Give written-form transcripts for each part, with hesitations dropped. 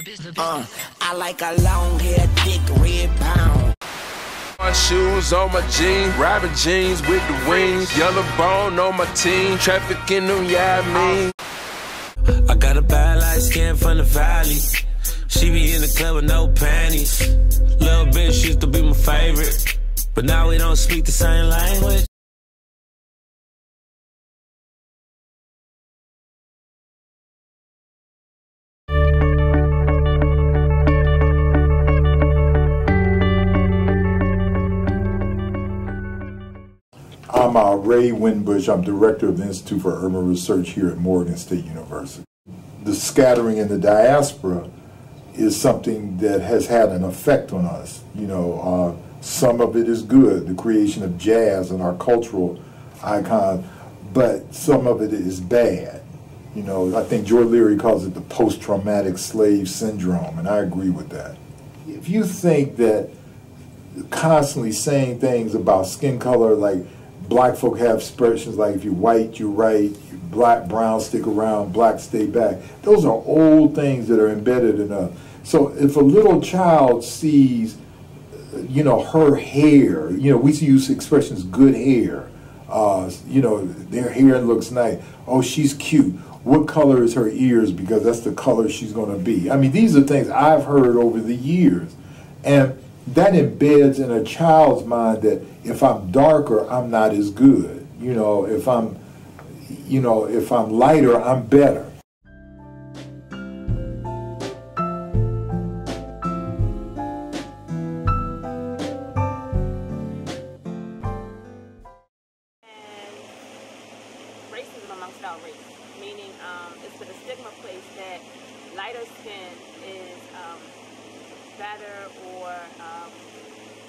I like a long hair, thick red pound. My shoes on my jeans, rabbit jeans with the wings, yellow bone on my team, trafficking them, yeah, I mean. I got a bad light skin from the valley. She be in the club with no panties. Little bitch used to be my favorite, but now we don't speak the same language. I'm Ray Winbush. I'm director of the Institute for Urban Research here at Morgan State University. The scattering in the diaspora is something that has had an effect on us. You know, some of it is good, the creation of jazz and our cultural icon, but some of it is bad. You know, I think George Leary calls it the post-traumatic slave syndrome, and I agree with that. If you think that constantly saying things about skin color, like black folk have expressions like if you're white, you're right, you're black, brown, stick around, black, stay back. Those are old things that are embedded in us. So if a little child sees, you know, her hair, you know, we use expressions, good hair, you know, their hair looks nice. Oh, she's cute. What color is her ears? Because that's the color she's going to be. I mean, these are things I've heard over the years. And that embeds in a child's mind that if I'm darker, I'm not as good. You know, if I'm lighter, I'm better. Racism amongst our race, meaning it's been a stigma placed that lighter skin is better, or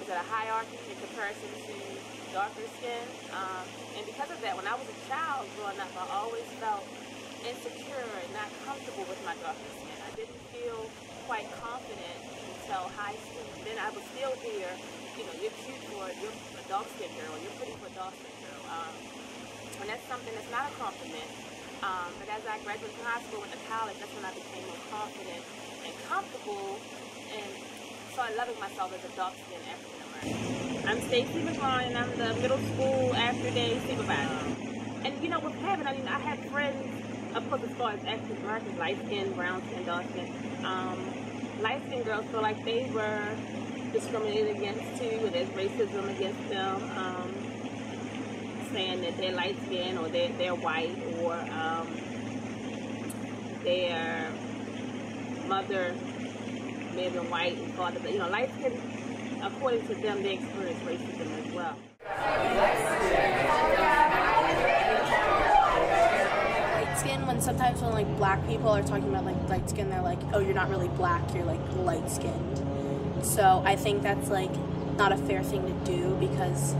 is it a hierarchy in comparison to darker skin? And because of that, when I was a child growing up, I always felt insecure and not comfortable with my darker skin. I didn't feel quite confident until high school. Then I would still hear, you know, you're cute for you're a dark skin girl, you're pretty for a dark skin girl. And that's something that's not a compliment. But as I graduated from high school and to college, that's when I became more confident and comfortable and started loving myself as a dark-skinned African-American. I'm Stacey McLaurin, and I'm the middle school after-day supervisor. And you know, with having, I mean, I had friends, of course, as far as African-Americans, light-skinned, brown-skinned, dark-skinned. Light-skinned girls feel like they were discriminated against too, or there's racism against them. Saying that they're light-skinned, or they're white, or their mother may have been white and father, but you know, light-skinned, according to them, they experience racism as well. Light skin, sometimes when like black people are talking about like light skin, they're like, oh, you're not really black, you're like light-skinned. So I think that's like not a fair thing to do, because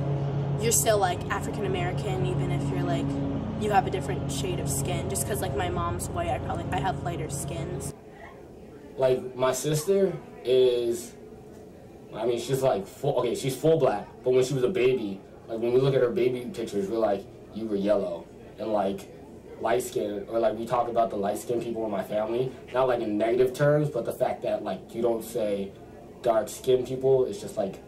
you're still like African American, even if you're like, you have a different shade of skin. Just because like my mom's white, I have lighter skins. Like my sister is, I mean, she's like she's full black, but when she was a baby, like when we look at her baby pictures, we're like, you were yellow. And like light skin, or like we talk about the light skinned people in my family, not like in negative terms, but the fact that like you don't say dark skinned people, it's just like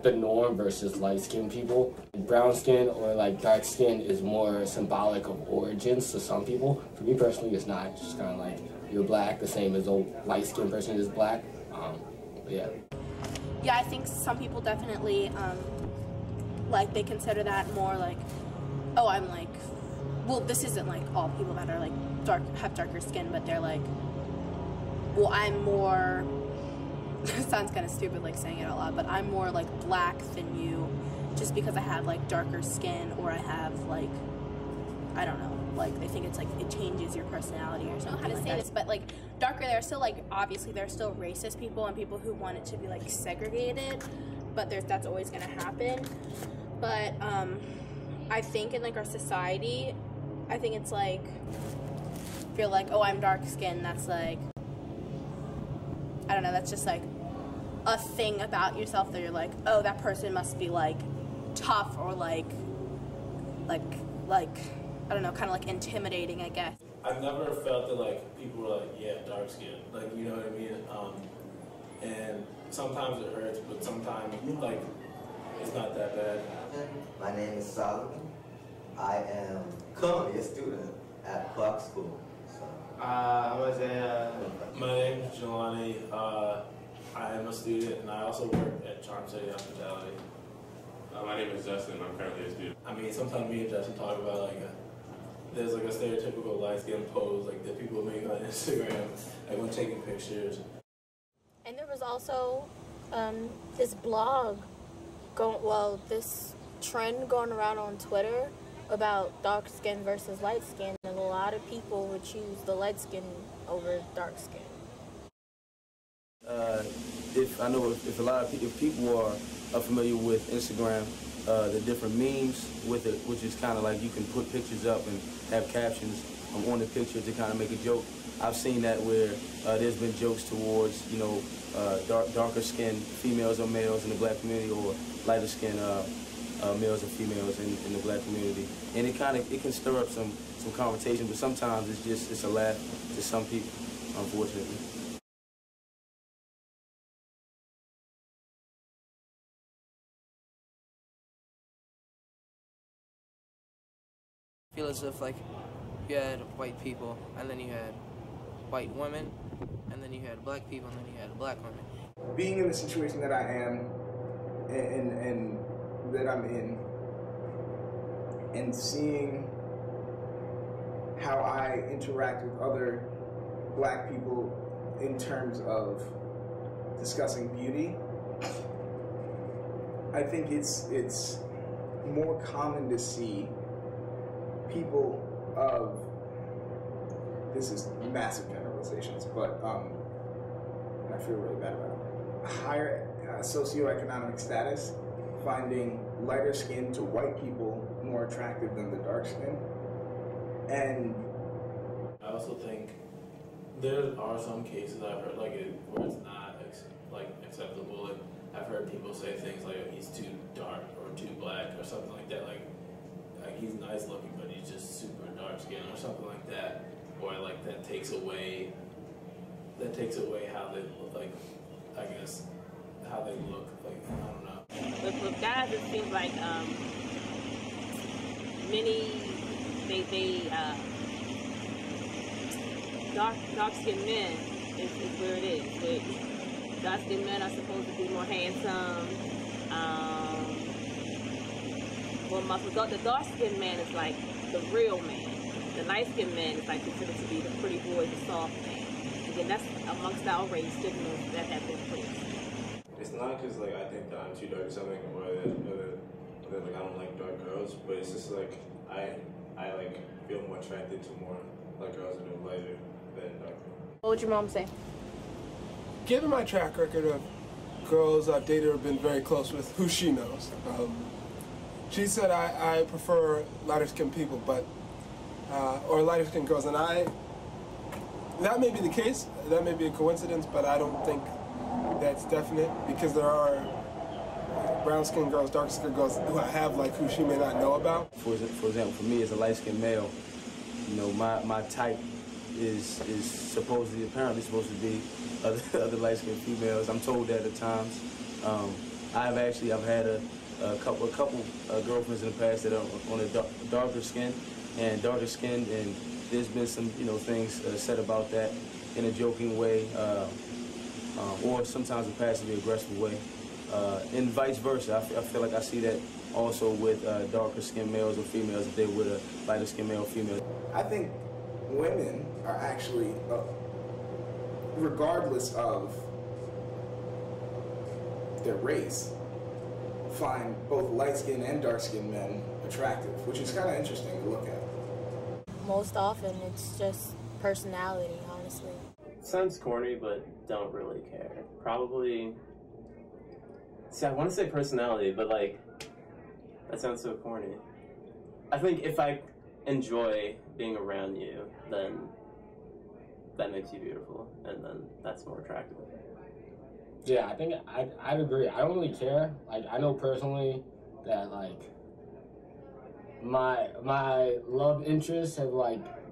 the norm versus light-skinned people. Brown skin or like dark skin is more symbolic of origins to some people. For me personally, it's not. It's just kind of like you're black, the same as a light-skinned person is black. But yeah. Yeah, I think some people definitely like they consider that more like, oh, I'm like, well, this isn't like all people that are like have darker skin, but they're like, well, I'm more. It sounds kind of stupid like saying it out loud, but I'm more like black than you just because I have like darker skin, or I have like, I don't know, like they think it's like it changes your personality or something. I don't know how to say this, but like darker, there are still like, obviously there are still racist people and people who want it to be like segregated, but that's always going to happen. But I think in like our society, I think it's like, if you're like, oh, I'm dark skinned, that's like, I don't know, that's just like a thing about yourself that you're like, oh, that person must be like tough, or like I don't know, kind of like intimidating, I guess. I've never felt that like people were like, yeah, dark skin, like, you know what I mean? And sometimes it hurts, but sometimes like it's not that bad. My name is Solomon. I am currently a student at Clark School. I was My name is Jelani. I am a student, and I also work at Charm City Hospitality. My name is Justin. I'm currently a student. I mean, sometimes me and Justin talk about like there's like a stereotypical light skin pose like that people make on Instagram, like when taking pictures. And there was also this blog this trend going around on Twitter about dark skin versus light skin, and a lot of people would choose the light skin over dark skin. If people are familiar with Instagram, the different memes with it, which is kind of like you can put pictures up and have captions on the picture to kind of make a joke. I've seen that where there's been jokes towards, you know, darker skinned females or males in the black community, or lighter skinned males or females in the black community, and it can stir up some conversation, but sometimes it's a laugh to some people, unfortunately. I feel as if like you had white people, and then you had white women, and then you had black people, and then you had black women. Being in the situation that I am, and that I'm in, and seeing how I interact with other black people in terms of discussing beauty, I think it's more common to see people of, this is massive generalizations, but I feel really bad about it, higher socioeconomic status finding lighter skin to white people more attractive than the dark skin. And I also think there are some cases I've heard where it's not acceptable, and I've heard people say things like he's too dark or too black or something like that, like he's nice looking but he's just super dark skin or something like that, or like that takes away how they look, like I guess how they look, like I don't know. With guys, it seems like dark skinned men is where it is. Dark skinned men are supposed to be more handsome, more muscles. The dark skinned man is like the real man. The light skinned man is like considered to be the pretty boy, the soft man. Again, that's amongst our race stigmas that have been placed. It's not because like I think that I'm too dark or something, or that like I don't like dark girls, but it's just like I like feel more attracted to more like girls that are lighter than darker. What would your mom say? Given my track record of girls I've dated or been very close with, who she knows, she said I prefer lighter skinned people, but or lighter skinned girls, and that may be the case, that may be a coincidence, but I don't think that's definite, because there are brown skinned girls, dark skinned girls who I have who she may not know about. For example, for me as a light skinned male, you know, my type is apparently supposed to be other light skinned females. I'm told that at times. I've had a couple girlfriends in the past that are on a darker skin, and there's been some things said about that in a joking way, or sometimes a passively aggressive way, and vice versa. I feel like I see that also with darker skinned males or females if they're with a lighter skinned male or female. I think women are actually, regardless of their race, find both light-skinned and dark-skinned men attractive, which is kind of interesting to look at. Most often, it's just personality, honestly. Sounds corny, but don't really care. Probably, see, I want to say personality, but that sounds so corny. I think if I enjoy being around you, then that makes you beautiful, and then that's more attractive. Yeah, I think I'd agree. I don't really care. I know personally that my love interests have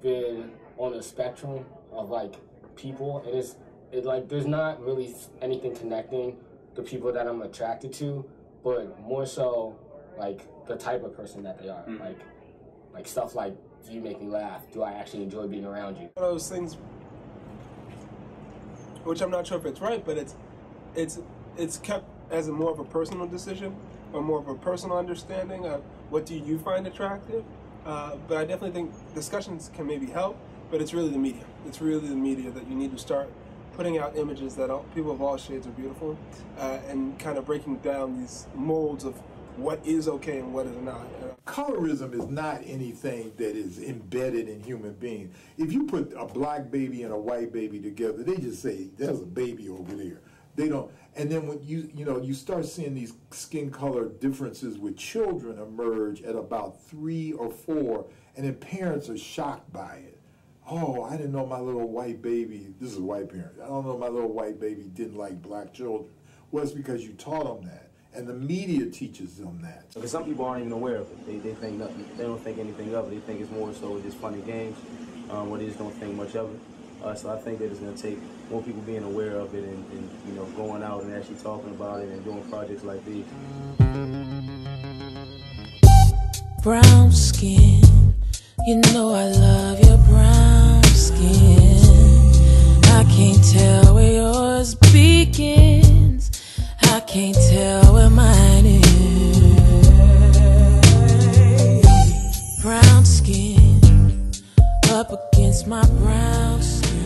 been on a spectrum of like people, and there's not really anything connecting the people that I'm attracted to, but more so like the type of person that they are. Like stuff like, do you make me laugh? Do I actually enjoy being around you? One of those things, which I'm not sure if it's right, but it's kept as a more of a personal decision or more of a personal understanding of what do you find attractive. But I definitely think discussions can maybe help, but it's really the media. It's really the media that you need to start putting out images that people of all shades are beautiful, and kind of breaking down these molds of what is okay and what is not. Colorism is not anything that is embedded in human beings. If you put a black baby and a white baby together, they just say, there's a baby over there. They don't, and then when you start seeing these skin color differences with children emerge at about 3 or 4, and then parents are shocked by it. Oh, I didn't know my little white baby, this is a white parent, I don't know my little white baby didn't like black children. Well, it's because you taught them that. And the media teaches them that. Because some people aren't even aware of it. They think nothing. They don't think anything of it. They think it's more so just funny games, or they just don't think much of it. So I think that it's going to take more people being aware of it and going out and actually talking about it and doing projects like these. Brown skin, you know I love your brown skin. I can't tell where yours begins. I can't tell where mine is. Brown skin, up against my brown skin.